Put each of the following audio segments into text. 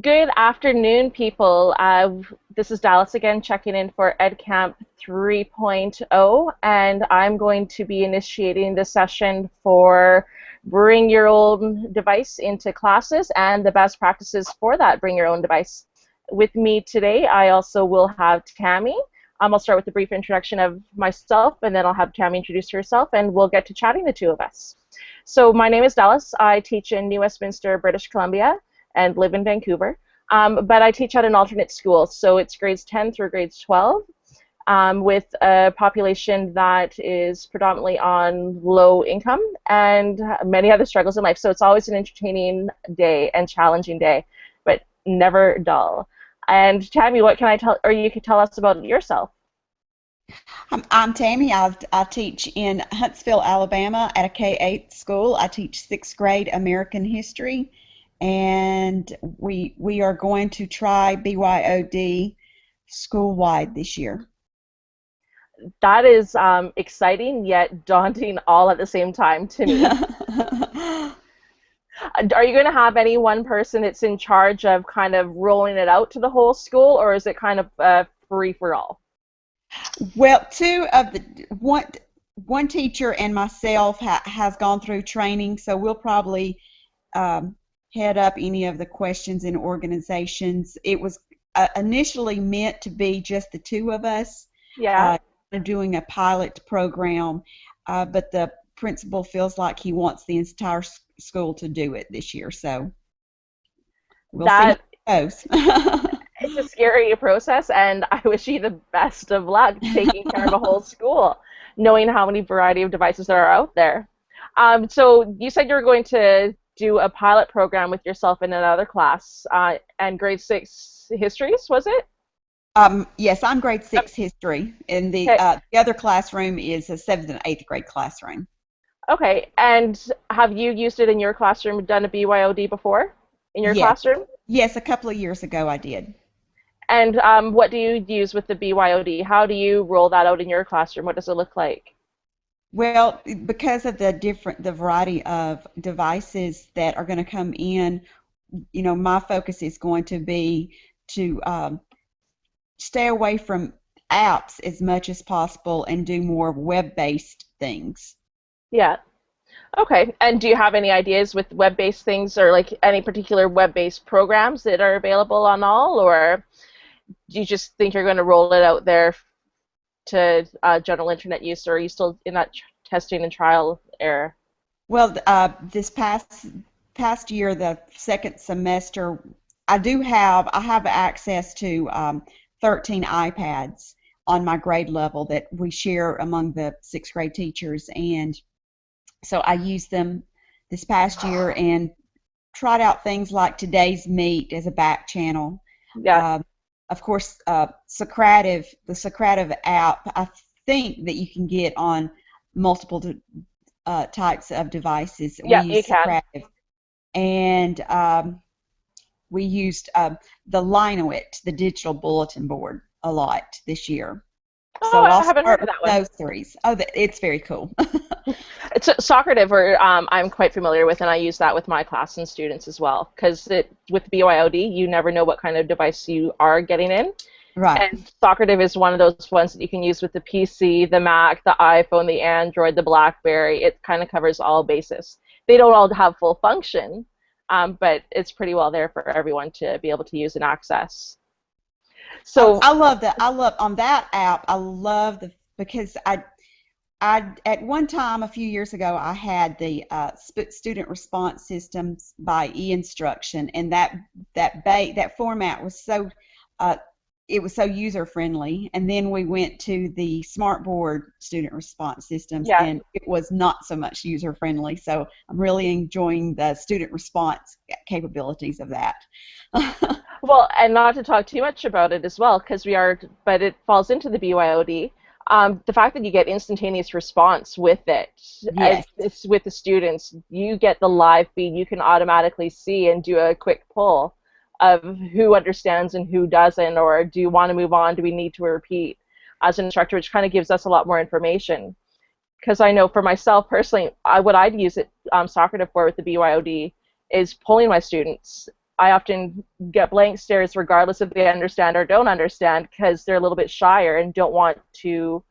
Good afternoon, people. This is Dallas again, checking in for Edcamp 3.0, and I'm going to be initiating the session for bring your own device into classes and the best practices for that bring your own device. With me today, I also will have Tammy. I'll start with a brief introduction of myself, and then I'll have Tammy introduce herself, and we'll get to chatting, the two of us. So my name is Dallas. I teach in New Westminster, British Columbia, and live in Vancouver. But I teach at an alternate school, so it's grades 10 through grades 12, with a population that is predominantly on low income and many other struggles in life. So it's always an entertaining day and challenging day, but never dull. And Tammy, what can I tell, or you could tell us about yourself? I'm Tammy. I teach in Huntsville, Alabama at a K-8 school. I teach sixth grade American history, and we are going to try BYOD school-wide this year. That is exciting yet daunting all at the same time to me. Are you going to have any one person that's in charge of kind of rolling it out to the whole school, or is it kind of free for all? Well, two of the one teacher and myself has gone through training, so we'll probably um, head up any of the questions and organizations. It was initially meant to be just the two of us Yeah. uh, doing a pilot program, but the principal feels like he wants the entire school to do it this year, so we'll see That how it goes. it's a scary process, and I wish you the best of luck taking care of a whole school, knowing how many variety of devices there are out there. So you said you were going to do a pilot program with yourself in another class, and grade six histories, was it? Yes, I'm grade six history, and Okay. the other classroom is a seventh and eighth grade classroom. Okay. And have you used it in your classroom, done a BYOD before in your Yes, classroom? yes, a couple of years ago I did. And what do you use with the BYOD? How do you roll that out in your classroom? What does it look like? Well, because of the variety of devices that are going to come in, my focus is going to be to stay away from apps as much as possible and do more web-based things. Yeah. Okay. And do you have any ideas with web-based things or like any particular web-based programs that are available on all, or do you just think you're going to roll it out there to general internet use, or are you still in that testing and trial era? Well, this past year, the second semester, I have access to 13 iPads on my grade level that we share among the sixth grade teachers, and so I used them this past year and tried out things like Today's Meet as a back channel. Yeah. Um, of course, the Socrative app, I think that you can get on multiple types of devices. We Yeah, you use can. Socrative, and we used the Linoit, the digital bulletin board, a lot this year. Oh, So I I'll haven't start heard of with that one. those three. Oh, it's very cool. It's Socrative, or I'm quite familiar with, and I use that with my class and students as well. Because with BYOD, you never know what kind of device you are getting in, Right. and Socrative is one of those ones that you can use with the PC, the Mac, the iPhone, the Android, the BlackBerry. It kind of covers all bases. They don't all have full function, but it's pretty well there for everyone to be able to use and access. Oh, So, I love on that app. I love the because I at one time a few years ago I had the student response systems by e-instruction, and that format was so uh, it was so user friendly. And then we went to the smartboard student response systems, yeah. and it was not so much user friendly. So I'm really enjoying the student response capabilities of that. Well, and not to talk too much about it as well, because but it falls into the BYOD. The fact that you get instantaneous response with it, as Yes. it's with the students, you get the live feed. You can automatically see and do a quick poll of who understands and who doesn't, or do you want to move on? Do we need to repeat as an instructor, which kind of gives us a lot more information. Because I know for myself personally, what I'd use it Socrative for with the BYOD is polling my students I often get blank stares regardless if they understand or don't understand because they're a little bit shyer and don't want to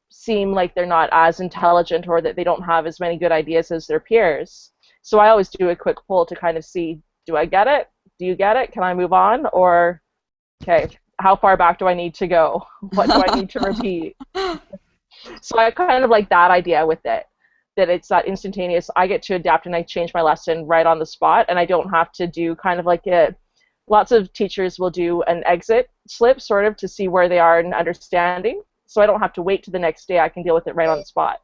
seem like they're not as intelligent or that they don't have as many good ideas as their peers. So I always do a quick poll to kind of see, do I get it? Do you get it? Can I move on? Or, okay, how far back do I need to go? What do I need to repeat? So I kind of like that idea with it, that it's that instantaneous. I get to adapt and I change my lesson right on the spot, and I don't have to do kind of like a. Lots of teachers will do an exit slip sort of to see where they are in understanding, so I don't have to wait to the next day. I can deal with it right on the spot,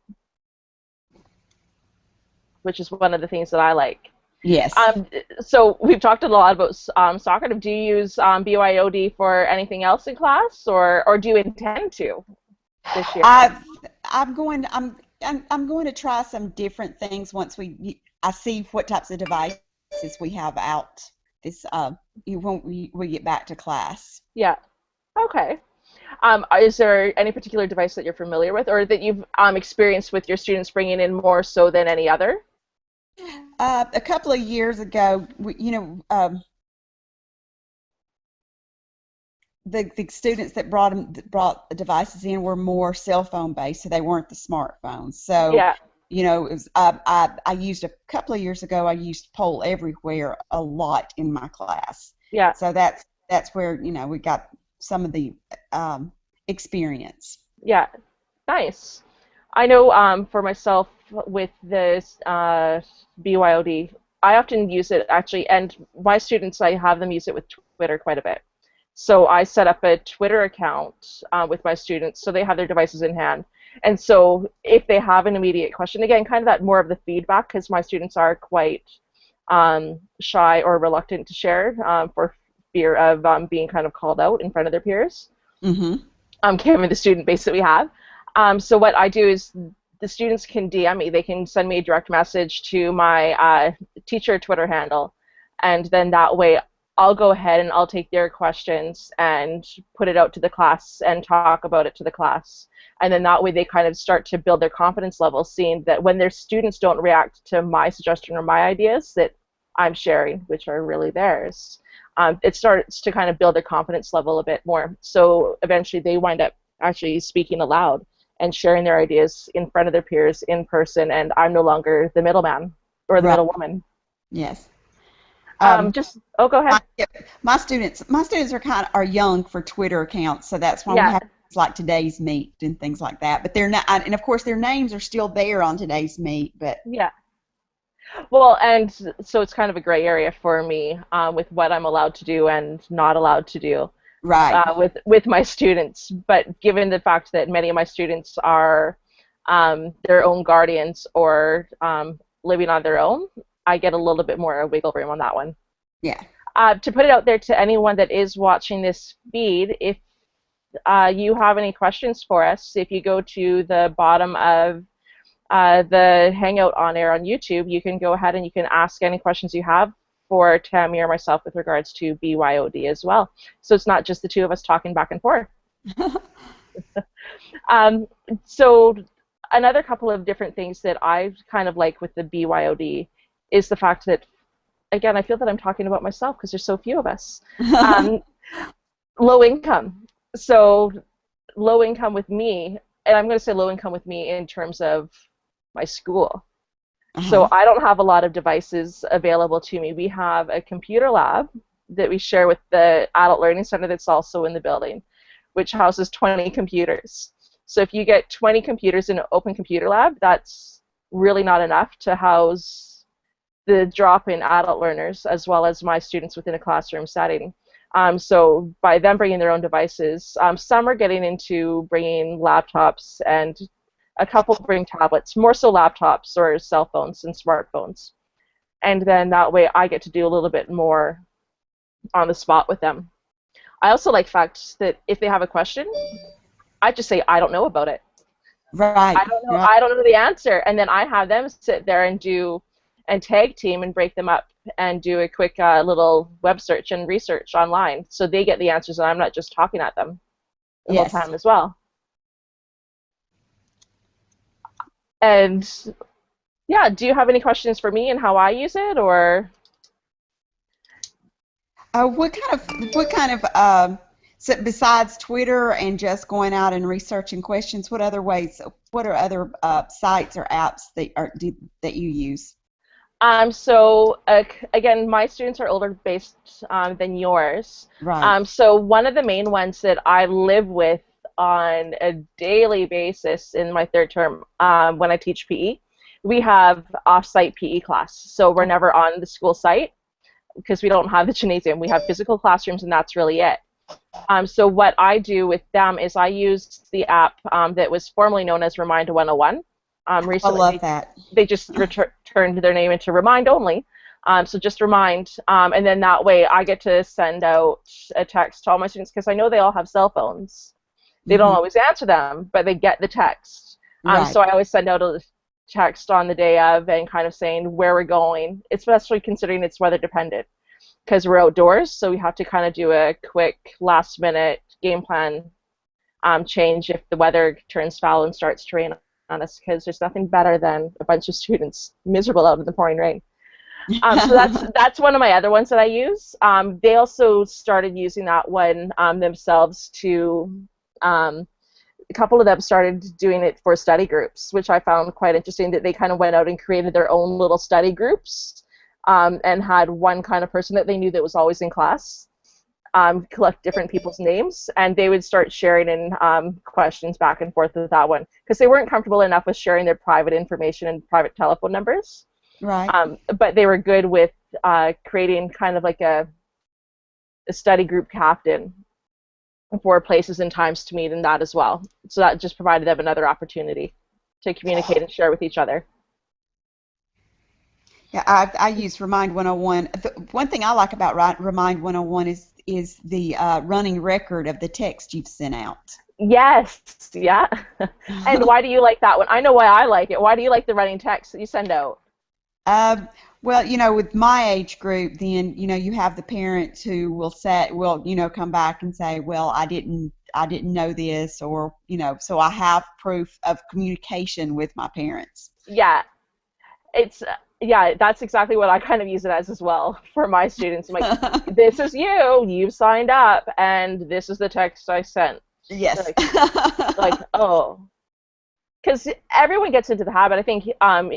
which is one of the things that I like. Yes. Um, so we've talked a lot about soccer. Do you use BYOD for anything else in class, or do you intend to this year? I I'm going I'm going to try some different things once I see what types of devices we have out this when we get back to class. Yeah. Okay. Is there any particular device that you're familiar with, or that you've experienced with your students bringing in more so than any other? A couple of years ago, the students that brought the devices in were more cell phone based, so they weren't the smartphones. So, Yeah. it was, I used a couple of years ago. I used Poll Everywhere a lot in my class. Yeah. So that's where we got some of the experience. Yeah. Nice. I know for myself with this BYOD, I often use it actually, and my students, I have them use it with Twitter quite a bit. So I set up a Twitter account with my students so they have their devices in hand. And so if they have an immediate question, again, kind of that more of the feedback, because my students are quite shy or reluctant to share for fear of being kind of called out in front of their peers, Mm-hmm. given the student base that we have. So what I do is the students can DM me. They can send me a direct message to my teacher Twitter handle, and then that way I'll go ahead and I'll take their questions and put it out to the class and talk about it to the class. And then that way they kind of start to build their confidence level, seeing that when their students don't react to my suggestion or my ideas that I'm sharing, which are really theirs, it starts to kind of build their confidence level a bit more. So eventually they wind up actually speaking aloud and sharing their ideas in front of their peers in person, and I'm no longer the middleman or the Right. middlewoman. Yes. Um, Oh, go ahead. yeah, my students are young for Twitter accounts, so that's why we Yeah, have things like today's meet and things like that. But they're not, and of course their names are still there on today's meet. But yeah. Well, and so it's kind of a gray area for me with what I'm allowed to do and not allowed to do right, with my students. But given the fact that many of my students are their own guardians or living on their own, I get a little bit more wiggle room on that one. yeah. To put it out there to anyone that is watching this feed, if you have any questions for us, if you go to the bottom of the Hangout on air on YouTube, you can go ahead and you can ask any questions you have for Tammy or myself with regards to BYOD as well. So it's not just the two of us talking back and forth. Um, so another couple of different things that I kind of like with the BYOD is the fact that, again, I feel that I'm talking about myself because there's so few of us. Um, Low income. So low income with me, and I'm going to say low income with me in terms of my school. So Uh-huh. I don't have a lot of devices available to me. We have a computer lab that we share with the Adult Learning Center that's also in the building, which houses 20 computers. So if you get 20 computers in an open computer lab, that's really not enough to house the drop-in adult learners as well as my students within a classroom setting. So by them bringing their own devices, some are getting into bringing laptops and a couple bring tablets, more so laptops or cell phones and smartphones. And then that way I get to do a little bit more on the spot with them. I also like the fact that if they have a question, I just say, I don't know about it. Right, right. I don't know the answer. And then I have them sit there and do and tag team and break them up and do a quick little web search and research online so they get the answers and I'm not just talking at them the whole Yes. time as well. And yeah, do you have any questions for me and how I use it or? What kind of so besides Twitter and just going out and researching questions, what other ways, what are other sites or apps that you use? Again, my students are older based than yours. Right. So one of the main ones that I live with on a daily basis in my third term when I teach PE, we have off-site PE class. So we're never on the school site because we don't have the gymnasium. We have physical classrooms, and that's really it. So what I do with them is I use the app that was formerly known as Remind 101. I Recently, love that. they just turned their name into Remind only. So just Remind, and then that way I get to send out a text to all my students because I know they all have cell phones. They don't Hmm. always answer them, but they get the text. Right. So I always send out a text on the day of and kind of saying where we're going, especially considering it's weather dependent because we're outdoors, so we have to kind of do a quick last minute game plan change if the weather turns foul and starts to rain on us because there's nothing better than a bunch of students miserable out in the pouring rain. So that's one of my other ones that I use. They also started using that one themselves to a couple of them started doing it for study groups, which I found quite interesting that they kind of went out and created their own little study groups and had one kind of person that they knew that was always in class collect different people's names, and they would start sharing in questions back and forth with that one because they weren't comfortable enough with sharing their private information and private telephone numbers. Right. But they were good with creating kind of like a study group captain for places and times to meet and that as well. So that just provided them another opportunity to communicate and share with each other. Yeah, I use Remind 101. One thing I like about Remind 101 is the running record of the text you've sent out. Yes, yeah. And why do you like that one? I know why I like it. Why do you like the running text that you send out? Um, well, with my age group, then you have the parents who will come back and say, well, I didn't know this, or so I have proof of communication with my parents. Yeah, it's yeah, that's exactly what I kind of use it as well for my students. I'm like, this is you, you've signed up, and this is the text I sent. They're Yes. like oh, because everyone gets into the habit. I think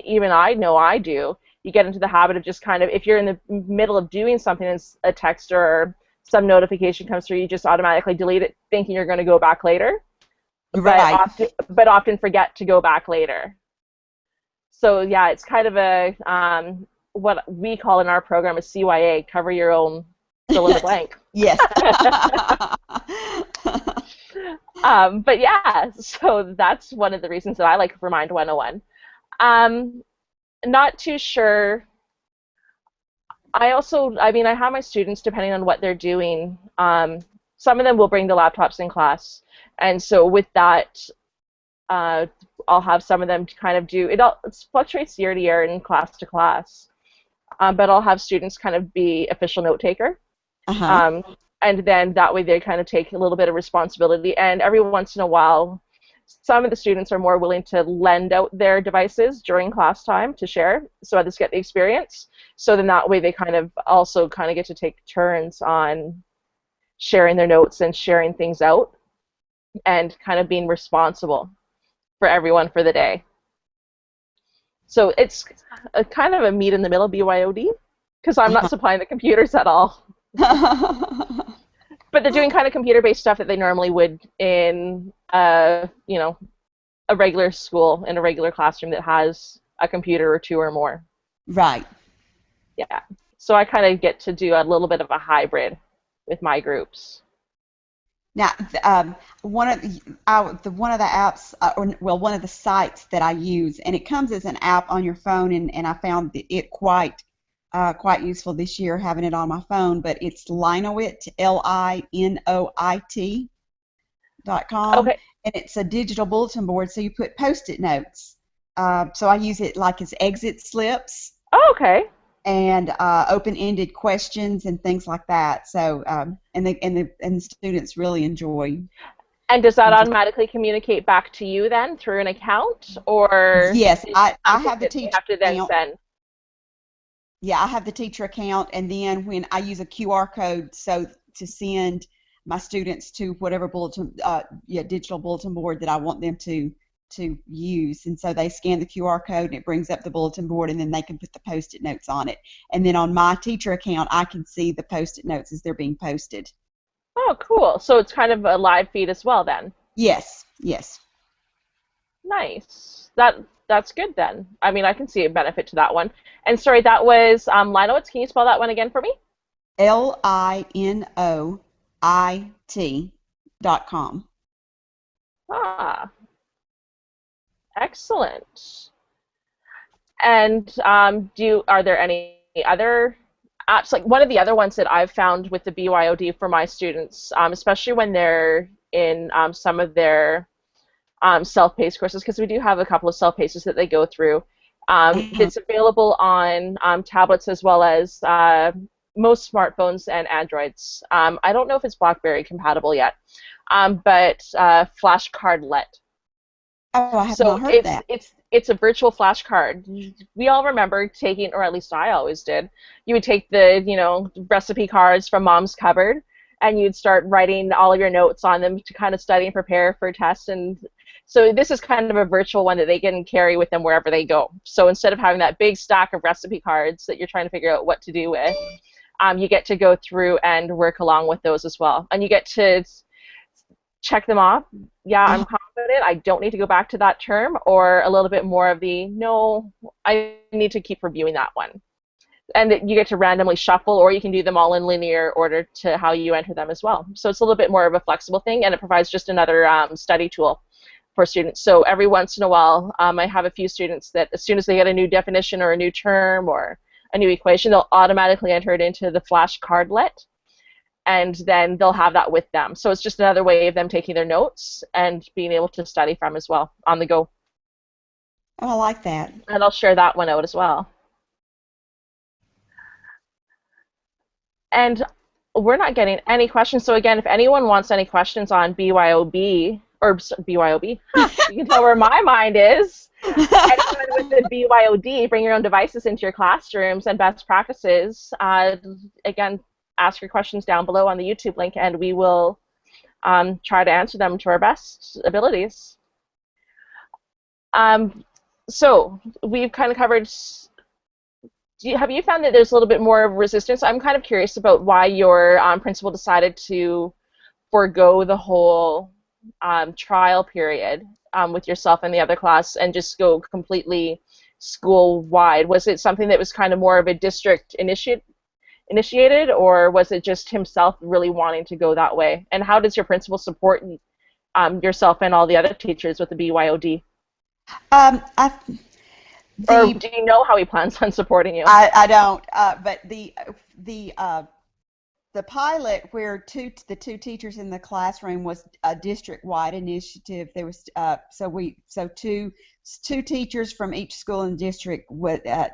even I know I do. You get into the habit of just kind of if you're in the middle of doing something and a text or some notification comes through, you just automatically delete it, thinking you're going to go back later, Right. but often forget to go back later. So yeah, it's kind of a what we call in our program a CYA, cover your own fill in the blank. Yes. But yeah, so that's one of the reasons that I like Remind 101. Not too sure. I have my students, depending on what they're doing, some of them will bring the laptops in class. And so with that, uh, I'll have some of them to kind of do, it fluctuates year to year and class to class. But I'll have students kind of be official note taker. Uh-huh. Um, and then that way they kind of take a little bit of responsibility. And every once in a while, some of the students are more willing to lend out their devices during class time to share so others get the experience. So then that way they kind of also kind of get to take turns on sharing their notes and sharing things out and kind of being responsible for everyone for the day. So it's a kind of a meet in the middle BYOD because I'm not supplying the computers at all. But they're doing kind of computer-based stuff that they normally would in, a regular school in a regular classroom that has a computer or two or more. Right. Yeah. So I kind of get to do a little bit of a hybrid with my groups. Now, one of the apps, one of the sites that I use, and it comes as an app on your phone, and I found it quite useful this year having it on my phone. But it's Linoit, Linoit.com, Okay. and it's a digital bulletin board. So you put Post-it notes. So I use it like as exit slips Oh, okay. and open-ended questions and things like that. So and the students really enjoy. And does that automatically communicate back to you then through an account, or Yes, is it I something have the that they teacher have to then account. send? Yeah, I have the teacher account, and then when I use a QR code so to send my students to whatever bulletin, yeah, digital bulletin board that I want them to use, and so they scan the QR code and it brings up the bulletin board, and then they can put the post-it notes on it. And then on my teacher account, I can see the post-it notes as they're being posted. Oh, cool. So it's kind of a live feed as well then. Yes, yes. Nice. That's good then. I mean, I can see a benefit to that one. And sorry, that was Linoit. Can you spell that one again for me? LINOIT.com. Ah, excellent. And are there any other apps? Like one of the other ones that I've found with the BYOD for my students, especially when they're in some of their self-paced courses, because we do have a couple of self-paces that they go through. Uh-huh. It's available on tablets as well as most smartphones and Androids. I don't know if it's BlackBerry compatible yet, but flashcardlet. Oh, I have So not heard of it's that. it's it's a virtual flashcard. We all remember taking, or at least I always did. You would take the, recipe cards from mom's cupboard, and you'd start writing all of your notes on them to kind of study and prepare for tests. And so this is kind of a virtual one that they can carry with them wherever they go. So instead of having that big stack of recipe cards that you're trying to figure out what to do with, you get to go through and work along with those as well. And you get to check them off. Yeah, I'm Uh-huh. confident. I don't need to go back to that term, or a little bit more of the no, I need to keep reviewing that one. And you get to randomly shuffle, or you can do them all in linear order to how you enter them as well. So it's a little bit more of a flexible thing, and it provides just another study tool for students. So every once in a while, I have a few students that as soon as they get a new definition or a new term or a new equation, they'll automatically enter it into the flashcardlet, and then they'll have that with them. So it's just another way of them taking their notes and being able to study from as well on the go. Oh, I like that. And I'll share that one out as well. And we're not getting any questions. So again, if anyone wants any questions on BYOB or BYOB, you can tell where my mind is. Anyone with the BYOD, bring your own devices into your classrooms and best practices. Again, ask your questions down below on the YouTube link, and we will try to answer them to our best abilities. So we've kind of covered. Have you found that there's a little bit more resistance? I'm kind of curious about why your principal decided to forego the whole trial period with yourself and the other class and just go completely school-wide. Was it something that was kind of more of a district initiated, or was it just himself really wanting to go that way? And how does your principal support yourself and all the other teachers with the BYOD? I Or the do you know how he plans on supporting you? I don't, but the pilot where the two teachers in the classroom was a district-wide initiative. There was so two teachers from each school in the district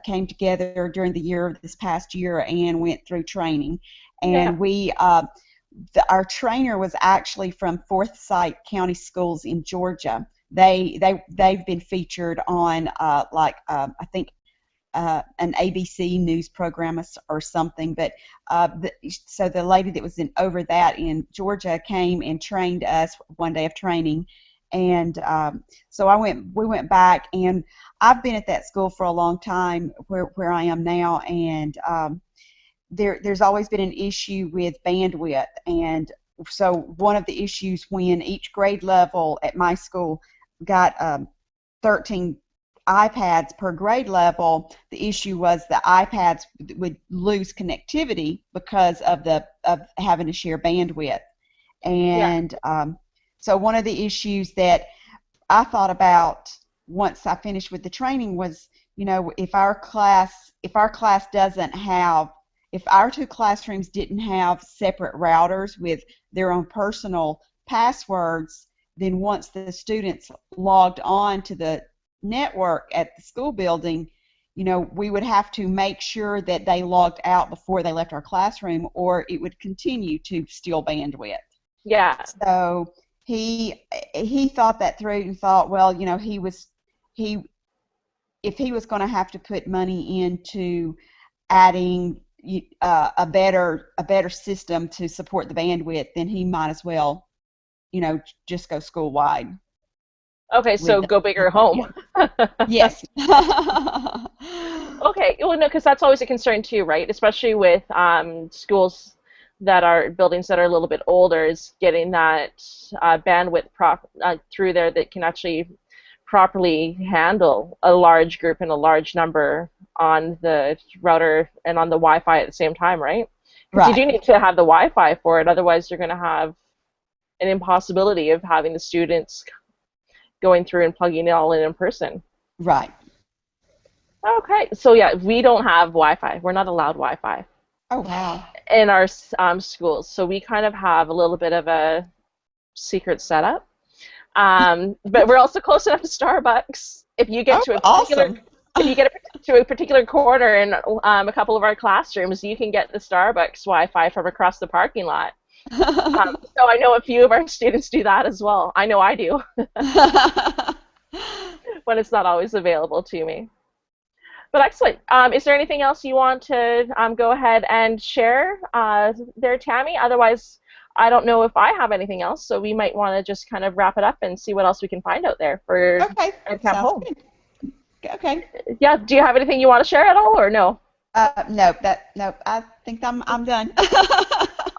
came together during the year of this past year and went through training, Yeah. and our trainer was actually from Forsyth County Schools in Georgia. They've been featured on I think an ABC news program or something. But so the lady that was over that in Georgia came and trained us one day of training, and so we went back, and I've been at that school for a long time where I am now, and there's always been an issue with bandwidth, and so one of the issues when each grade level at my school got 13 iPads per grade level, the issue was the iPads would lose connectivity because of having to share bandwidth. Yeah. And so one of the issues that I thought about once I finished with the training was, if our class doesn't have, if our two classrooms didn't have separate routers with their own personal passwords, then once the students logged on to the network at the school building, we would have to make sure that they logged out before they left our classroom, or it would continue to steal bandwidth. Yeah. So he thought that through and thought, well, he if he was going to have to put money into adding a better system to support the bandwidth, then he might as well, just go school wide Okay, with so go big or yeah. home. Yes. Okay, well, no, because that's always a concern too, right? Especially with schools that are buildings that are a little bit older, is getting that bandwidth through there that can actually properly handle a large group and a large number on the router and on the Wi-Fi at the same time, right? Because you Right. do need to have the Wi-Fi for it, otherwise you're going to have an impossibility of having the students going through and plugging it all in person. Right. Okay, so yeah, we don't have Wi-Fi. We're not allowed Wi-Fi Oh, wow. in our schools, so we kind of have a little bit of a secret setup. But we're also close enough to Starbucks. Oh, awesome. If you get to a particular corner in a couple of our classrooms, you can get the Starbucks Wi-Fi from across the parking lot. So I know a few of our students do that as well. I know I do when it's not always available to me. But excellent. Is there anything else you want to go ahead and share there, Tammy? Otherwise, I don't know if I have anything else, so we might want to just kind of wrap it up and see what else we can find out there for Okay. Edcamp Sounds Home. good. Okay. Yeah, do you have anything you want to share at all, or no? No. I think I'm done.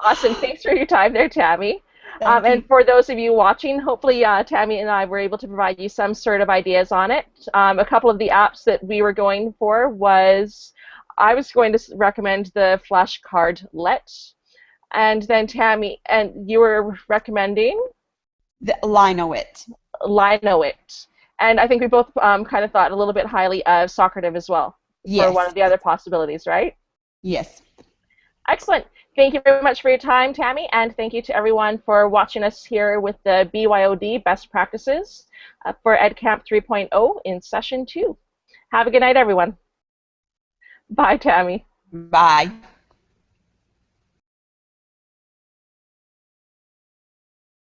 Awesome. Thanks for your time there, Tammy. Thank And you. for those of you watching, hopefully Tammy and I were able to provide you some sort of ideas on it. A couple of the apps that we were going for was, I was going to recommend the flashcardlet, and then Tammy, and you were recommending The Linoit. Linoit. And I think we both kind of thought a little bit highly of Socrative as well for one Yes. of the other possibilities, right? Yes. Excellent. Thank you very much for your time, Tammy, and thank you to everyone for watching us here with the BYOD Best Practices for EdCamp 3.0 in Session 2. Have a good night, everyone. Bye, Tammy. Bye.